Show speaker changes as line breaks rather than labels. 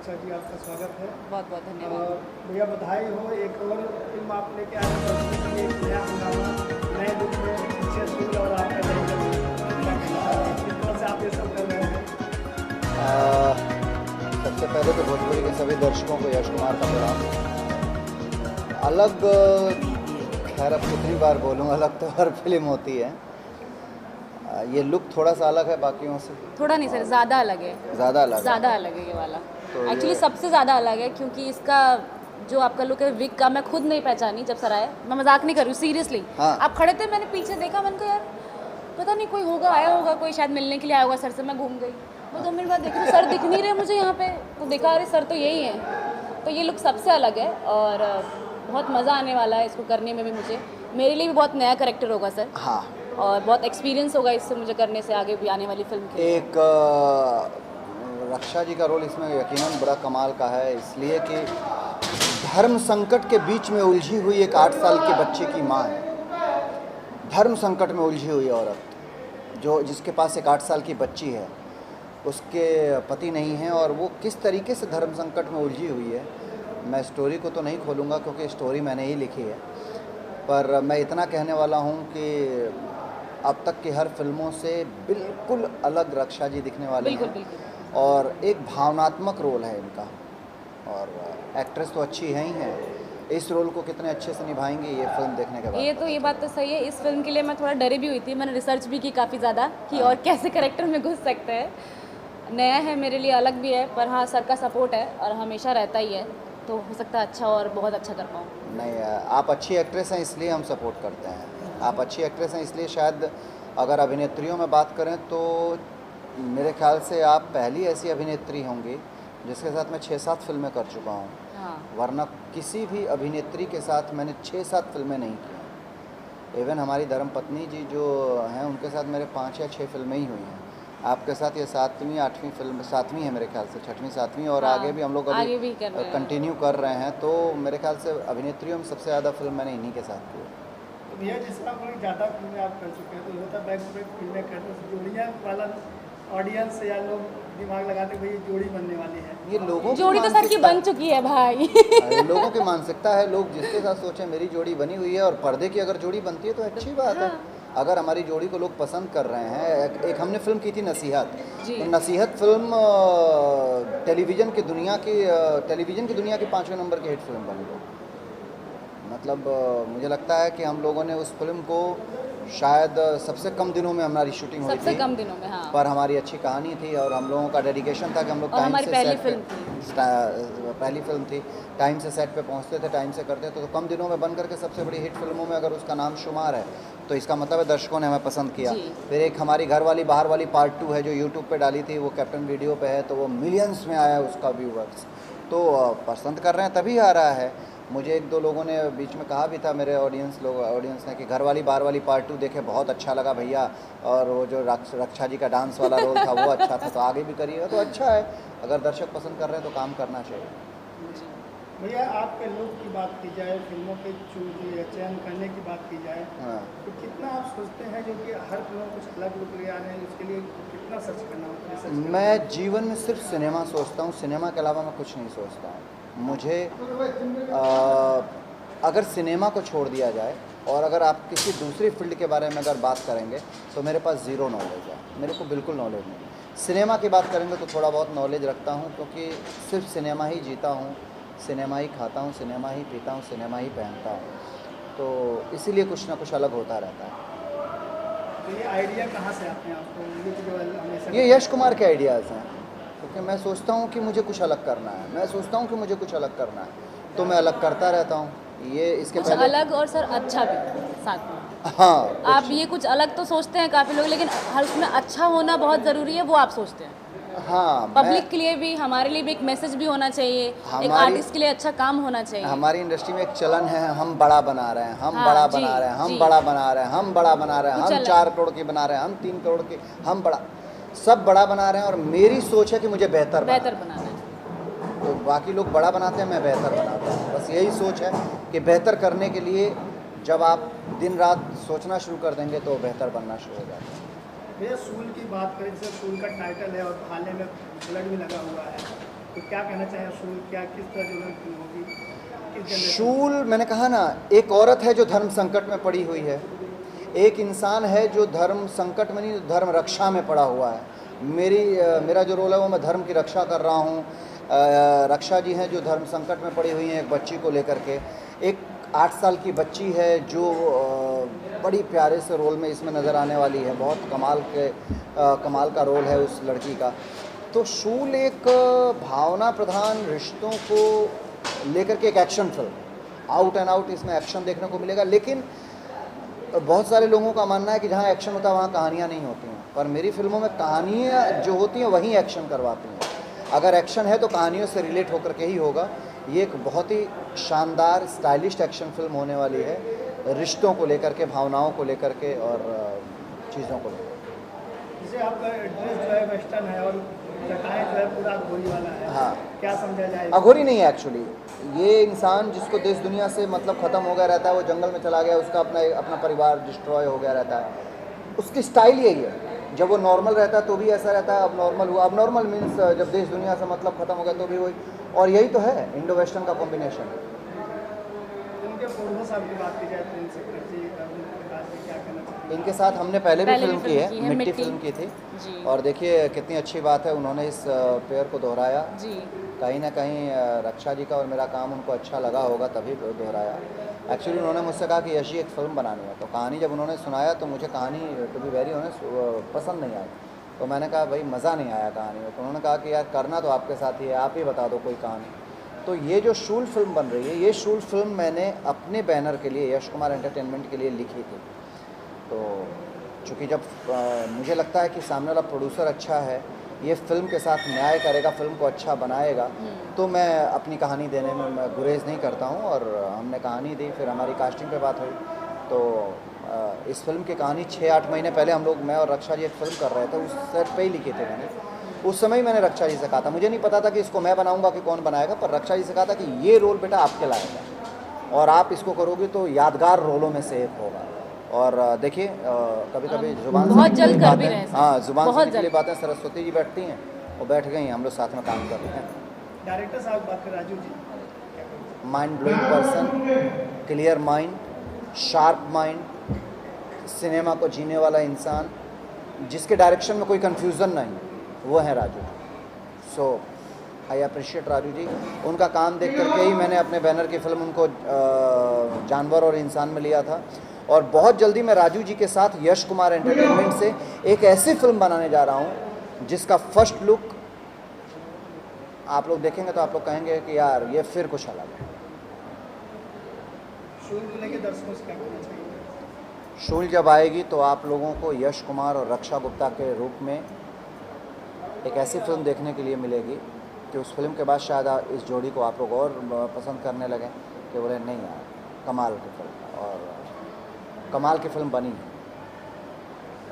रक्षा जी, आपका स्वागत है।
बहुत बहुत धन्यवाद।
भैया बधाई हो, एक और फिल्म आप लेके आए हैं दर्शकों के लिए, एक नया हंगामा, नए लुक में पीछे शूल और आपका किस तरह से आप ये सब कर रहे हैं?
सबसे पहले तो भोजपुरी के सभी दर्शकों को यश कुमार का प्रणाम। अलग, खैर अब कितनी बार बोलूँ, अलग तो हर फिल्म होती है। ये लुक थोड़ा सा अलग है बाकियों से।
थोड़ा नहीं सर, ज़्यादा अलग है।
ज़्यादा अलग
ज़्यादा अलग है ये वाला।
तो
एक्चुअली सबसे ज़्यादा अलग है क्योंकि इसका जो आपका लुक है विग का, मैं खुद नहीं पहचानी जब सर आए। मैं मजाक नहीं कर रही हूँ, सीरियसली।
हाँ।
आप खड़े थे, मैंने पीछे देखा, मैंने कहा यार पता नहीं कोई होगा, आया होगा कोई, शायद मिलने के लिए आया होगा सर से। मैं घूम गई, मैं 2 मिनट बाद देखी तो सर दिख नहीं रहे मुझे यहाँ पे। तो देखा अरे सर तो यही है। तो ये लुक सबसे अलग है और बहुत मज़ा आने वाला है इसको करने में भी। मुझे, मेरे लिए भी बहुत नया कैरेक्टर होगा सर।
हाँ,
और बहुत एक्सपीरियंस होगा इससे मुझे करने से आगे भी आने वाली फिल्म के लिए।
एक रक्षा जी का रोल इसमें यकीनन बड़ा कमाल का है, इसलिए कि धर्म संकट के बीच में उलझी हुई एक 8 साल की बच्ची की माँ है। धर्म संकट में उलझी हुई औरत, जिसके पास एक 8 साल की बच्ची है, उसके पति नहीं है, और वो किस तरीके से धर्म संकट में उलझी हुई है। मैं स्टोरी को तो नहीं खोलूँगा क्योंकि स्टोरी मैंने ही लिखी है, पर मैं इतना कहने वाला हूँ कि अब तक की हर फिल्मों से बिल्कुल अलग रक्षा जी दिखने वाले
बिल्कुल
हैं।
बिल्कुल।
और एक भावनात्मक रोल है इनका, और एक्ट्रेस तो अच्छी है ही है। इस रोल को कितने अच्छे से निभाएंगे ये फिल्म देखने के बाद
ये बात तो सही है। इस फिल्म के लिए मैं थोड़ा डरी भी हुई थी, मैंने रिसर्च भी की काफ़ी ज़्यादा कि और कैसे करेक्टर में घुस सकते हैं। नया है मेरे लिए, अलग भी है, पर हाँ सर का सपोर्ट है और हमेशा रहता ही है, तो हो सकता है अच्छा और बहुत अच्छा कर पाऊँ।
नहीं, आप अच्छी एक्ट्रेस हैं इसलिए हम सपोर्ट करते हैं। आप अच्छी एक्ट्रेस हैं इसलिए, शायद अगर अभिनेत्रियों में बात करें तो मेरे ख्याल से आप पहली ऐसी अभिनेत्री होंगी जिसके साथ मैं 6-7 फिल्में कर चुका हूँ।
हाँ।
वरना किसी भी अभिनेत्री के साथ मैंने 6-7 फिल्में नहीं की। इवन हमारी धर्मपत्नी जी जो हैं उनके साथ मेरे 5 या 6 फिल्में ही हुई हैं। आपके साथ ये 7वीं 8वीं फिल्म, 7वीं है मेरे ख्याल से, 6वीं 7वीं, और
हाँ,
आगे भी हम लोग
आगे
अभी
भी कर रहे हैं।
कंटिन्यू कर रहे हैं। तो मेरे ख्याल से अभिनेत्रियों में सबसे ज़्यादा फिल्म मैंने इन्हीं के साथ की है।
तो भैया जिस तरह थोड़ी ज़्यादा फिल्में आप कर चुके हैं, तो होता बैक टू बैक फिल्में करने से जोड़ियाँ वाला ऑडियंस या लोग दिमाग लगाते भाई जोड़ी बनने वाली है।
ये लोगों की
जोड़ी तो सर की
मानसिकता
बन चुकी है भाई।
लोगों की मानसिकता है। लोग जिसके साथ सोचें मेरी जोड़ी बनी हुई है, और पर्दे की अगर जोड़ी बनती है तो अच्छी बात है। अगर हमारी जोड़ी को लोग पसंद कर रहे हैं। एक हमने फिल्म की थी नसीहत।
जी।
तो नसीहत फिल्म टेलीविज़न की दुनिया की 5वें नंबर की हिट फिल्म बनी वो। मतलब मुझे लगता है कि हम लोगों ने उस फिल्म को शायद सबसे कम दिनों में हमारी शूटिंग हुई
सबसे
थी,
कम दिनों में। हाँ।
पर हमारी अच्छी कहानी थी और हम लोगों का डेडिकेशन था कि हम लोग
और
टाइम
हमारी
से
पहली
सेट
फिल्म
पे, पहली फिल्म थी, टाइम से सेट पे पहुंचते थे, टाइम से करते थे। तो कम दिनों में बन करके सबसे बड़ी हिट फिल्मों में अगर उसका नाम शुमार है तो इसका मतलब है दर्शकों ने हमें पसंद किया।
जी।
फिर एक हमारी घर वाली बाहर वाली पार्ट 2 है जो यूट्यूब पे डाली थी, वो कैप्टन वीडियो पे है, तो वो मिलियंस में आया उसका व्यूवर्स। तो पसंद कर रहे हैं तभी आ रहा है। मुझे 1-2 लोगों ने बीच में कहा भी था, मेरे ऑडियंस ने, कि घर वाली बाहर वाली पार्ट 2 देखे, बहुत अच्छा लगा भैया, और वो जो रक्षा जी का डांस वाला रोल था वो अच्छा था, तो आगे भी करिएगा। तो अच्छा है, अगर दर्शक पसंद कर रहे हैं तो काम करना चाहिए।
भैया आपके लुक की बात की जाए, फिल्मों के चयन करने की बात की जाए,
हाँ,
तो कितना आप सोचते हैं जो कि हर फिल्म में कुछ अलग लुक ले आ रहे हैं, उसके लिए कितना सर्च करना होता है?
मैं जीवन में सिर्फ सिनेमा सोचता हूँ, सिनेमा के अलावा मैं कुछ नहीं सोचता हूँ। मुझे अगर सिनेमा को छोड़ दिया जाए और अगर आप किसी दूसरी फील्ड के बारे में अगर बात करेंगे तो मेरे पास ज़ीरो नॉलेज है, मेरे को बिल्कुल नॉलेज नहीं। सिनेमा की बात करेंगे तो थोड़ा बहुत नॉलेज रखता हूँ, क्योंकि सिर्फ सिनेमा ही जीता हूँ, सिनेमा ही खाता हूँ, सिनेमा ही पीता हूँ, सिनेमा ही पहनता हूँ। तो इसीलिए कुछ ना कुछ अलग होता रहता है।
तो ये आइडिया कहाँ से आते हैं आपको, लुक जो हमेशा?
ये यश कुमार के आइडियाज़ हैं, क्योंकि मैं सोचता हूँ कि मुझे कुछ अलग करना है, मैं सोचता हूँ कि मुझे कुछ अलग करना है, तो मैं अलग करता रहता हूँ। ये इसके
कुछ
पहले
अलग और सर अच्छा भी साथ में।
हाँ,
आप ये कुछ अलग तो सोचते हैं काफ़ी लोग, लेकिन हर उसमें अच्छा होना बहुत ज़रूरी है, वो आप सोचते हैं।
हाँ,
पब्लिक के लिए भी, हमारे लिए भी एक मैसेज भी होना चाहिए, एक आर्टिस्ट के लिए अच्छा काम होना चाहिए।
हमारी इंडस्ट्री में एक चलन है, हम बड़ा बना रहे हैं, हम
हाँ,
बड़ा
जी,
बना रहे हैं, हम
जी।
बड़ा बना रहे हैं, हम बड़ा बना रहे हैं,
कुछ
हम
अलग।
4 करोड़ की बना रहे हैं, हम 3 करोड़ की, हम बड़ा, सब बड़ा बना रहे हैं। और मेरी सोच है कि मुझे बेहतर
बनाना है।
तो बाकी लोग बड़ा बनाते हैं, मैं बेहतर बनाता हूँ। बस यही सोच है कि बेहतर करने के लिए जब आप दिन रात सोचना शुरू कर देंगे तो बेहतर बनना शुरू हो जाता है।
भैया सूल की बात करें, जैसे सूल का टाइटल है और भाले में ब्लड भी लगा हुआ है, तो क्या कहना चाहें शूल, क्या किस तरह जो है फिल्म होगी, किस जनरेशन?
शूल, मैंने कहा ना, एक औरत है जो धर्म संकट में पड़ी हुई है, एक इंसान है जो धर्म संकट में नहीं, धर्म रक्षा में पड़ा हुआ है। मेरा जो रोल है वो मैं धर्म की रक्षा कर रहा हूँ। रक्षा जी हैं जो धर्म संकट में पड़ी हुई हैं एक बच्ची को लेकर के। एक 8 साल की बच्ची है जो बड़ी प्यारे से रोल में इसमें नज़र आने वाली है। बहुत कमाल का रोल है उस लड़की का। तो शूल एक भावना प्रधान रिश्तों को लेकर के एक action film, out and out इसमें एक्शन देखने को मिलेगा। लेकिन बहुत सारे लोगों का मानना है कि जहाँ एक्शन होता है वहाँ कहानियाँ नहीं होती हैं, पर मेरी फिल्मों में कहानियाँ जो होती हैं वहीं एक्शन करवाती हैं। अगर एक्शन है तो कहानियों से रिलेट होकर के ही होगा। ये एक बहुत ही शानदार स्टाइलिश एक्शन फिल्म होने वाली है, रिश्तों को लेकर के, भावनाओं को लेकर के और चीज़ों को लेकर।
जैसे आपका ड्रेस जो है वेस्टर्न है और चटाई जो है पूरा घोड़ी वाला है,
हाँ,
क्या समझा जाए?
अघोरी नहीं है एक्चुअली। ये इंसान जिसको देश दुनिया से मतलब ख़त्म हो गया रहता है, वो जंगल में चला गया, उसका अपना परिवार डिस्ट्रॉय हो गया रहता है, उसकी स्टाइल यही है। जब वो नॉर्मल रहता है तो भी ऐसा रहता है, अब नॉर्मल हुआ। अब नॉर्मल मीन्स जब देश दुनिया से मतलब ख़त्म हो गया तो भी वही, और यही तो है इंडो वेस्टर्न का कॉम्बिनेशन।
उनके पूर्वज साहब की बात की जाए, प्रिंस सेक्रेटरी क्या कहना चाहिए?
इनके साथ हमने पहले भी फिल्म की है,
की है,
मिट्टी
मिट्टी
फिल्म की थी।
जी।
और देखिए कितनी अच्छी बात है, उन्होंने इस पेयर को दोहराया।
जी।
कहीं ना कहीं रक्षा जी का और मेरा काम उनको अच्छा लगा होगा तभी दोहराया। एक्चुअली उन्होंने मुझसे कहा कि यश जी एक फ़िल्म बनानी है, तो कहानी जब उन्होंने सुनाया तो मुझे कहानी टू बी वेरी ऑनेस्ट पसंद नहीं आई। तो मैंने कहा भाई मज़ा नहीं आया कहानी में। तो उन्होंने कहा कि यार करना तो आपके साथ ही है, आप ही बता दो कोई कहानी। तो ये जो शूल फिल्म बन रही है, ये शूल फिल्म मैंने अपने बैनर के लिए, यश कुमार एंटरटेनमेंट के लिए लिखी थी। तो चूँकि जब मुझे लगता है कि सामने वाला प्रोड्यूसर अच्छा है, ये फ़िल्म के साथ न्याय करेगा, फ़िल्म को अच्छा बनाएगा, तो मैं अपनी कहानी देने में मैं गुरेज़ नहीं करता हूँ। और हमने कहानी दी, फिर हमारी कास्टिंग पे बात हुई। तो इस फिल्म की कहानी 6-8 महीने पहले हम लोग, मैं और रक्षा जी एक फ़िल्म कर रहे थे, उस सेट पे ही लिखे थे मैंने। उस समय ही मैंने रक्षा जी से कहा था, मुझे नहीं पता था कि इसको मैं बनाऊँगा कि कौन बनाएगा, पर रक्षा जी से कहा था कि ये रोल बेटा आपके लायक है और आप इसको करोगे तो यादगार रोलों में से एक होगा। और देखिए कभी कभी जुबान से
बहुत
निकली
जल्द कर भी
बातें,
रहे हैं।
हाँ, जुबान से
बहुत
निकली
जल्द।
बातें सरस्वती जी बैठती हैं, वो बैठ गई, हम लोग साथ में काम कर रहे हैं।
डायरेक्टर साहब बात कर, राजू जी क्या कहेंगे?
Mind blowing person, clear mind, sharp mind, cinema को जीने वाला इंसान, जिसके डायरेक्शन में कोई कन्फ्यूज़न नहीं, वो है राजू। सो आई अप्रिशिएट राजू जी। उनका काम देख करके ही मैंने अपने बैनर की फिल्म उनको जानवर और इंसान में लिया था। और बहुत जल्दी मैं राजू जी के साथ यश कुमार एंटरटेनमेंट से एक ऐसी फिल्म बनाने जा रहा हूँ जिसका फर्स्ट लुक आप लोग देखेंगे तो आप लोग कहेंगे कि यार ये फिर कुछ अलग है।
शूल को लेके दर्शकों से क्या कहना चाहिए?
शूल जब आएगी तो आप लोगों को यश कुमार और रक्षा गुप्ता के रूप में एक ऐसी फिल्म देखने के लिए मिलेगी कि उस फिल्म के बाद शायद इस जोड़ी को आप लोग और पसंद करने लगें कि बोले नहीं यार कमाल की फिल्म, और कमाल की फिल्म बनी है।